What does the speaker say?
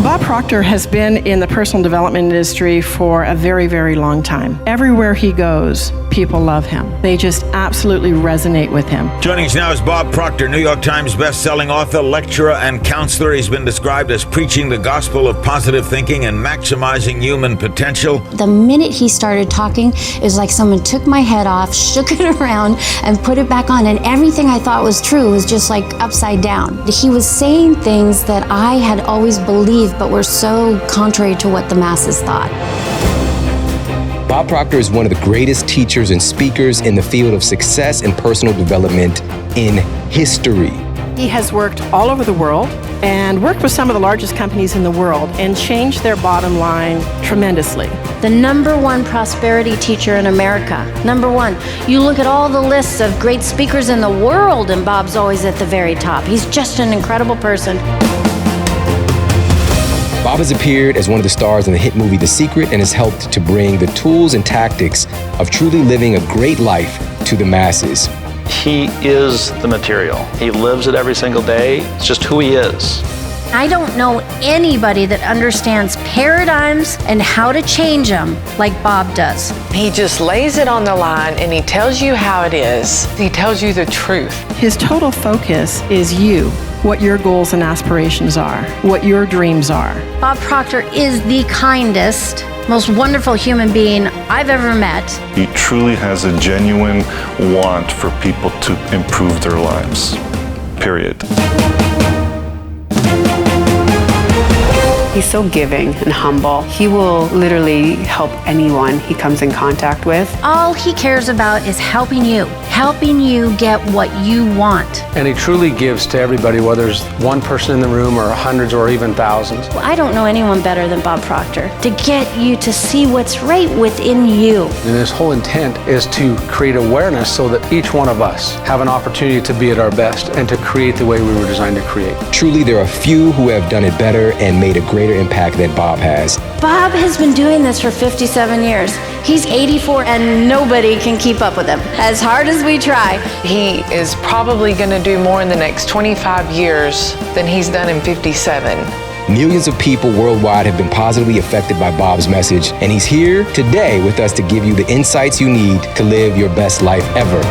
Bob Proctor has been in the personal development industry for a very, very long time. Everywhere he goes, people love him. They just absolutely resonate with him. Joining us now is Bob Proctor, New York Times best-selling author, lecturer, and counselor. He's been described as preaching the gospel of positive thinking and maximizing human potential. The minute he started talking, it was like someone took my head off, shook it around, and put it back on, and everything I thought was true was just like upside down. He was saying things that I had always believed, but were so contrary to what the masses thought. Bob Proctor is one of the greatest teachers and speakers in the field of success and personal development in history. He has worked all over the world and worked with some of the largest companies in the world and changed their bottom line tremendously. The #1 prosperity teacher in America. #1. You look at all the lists of great speakers in the world, and Bob's always at the very top. He's just an incredible person. Bob has appeared as one of the stars in the hit movie The Secret and has helped to bring the tools and tactics of truly living a great life to the masses. He is the material. He lives it every single day. It's just who he is. I don't know anybody that understands paradigms and how to change them like Bob does. He just lays it on the line and he tells you how it is. He tells you the truth. His total focus is you, what your goals and aspirations are, what your dreams are. Bob Proctor is the kindest, most wonderful human being I've ever met. He truly has a genuine want for people to improve their lives, period. He's so giving and humble. He will literally help anyone he comes in contact with. All he cares about is helping you get what you want. And he truly gives to everybody, whether there's one person in the room or hundreds or even thousands. Well, I don't know anyone better than Bob Proctor to get you to see what's right within you. And his whole intent is to create awareness so that each one of us have an opportunity to be at our best and to create the way we were designed to create. Truly, there are few who have done it better and made a greater impact than Bob has. Bob has been doing this for 57 years. He's 84 and nobody can keep up with him, as hard as we try. He is probably going to do more in the next 25 years than he's done in 57. Millions of people worldwide have been positively affected by Bob's message, and he's here today with us to give you the insights you need to live your best life ever.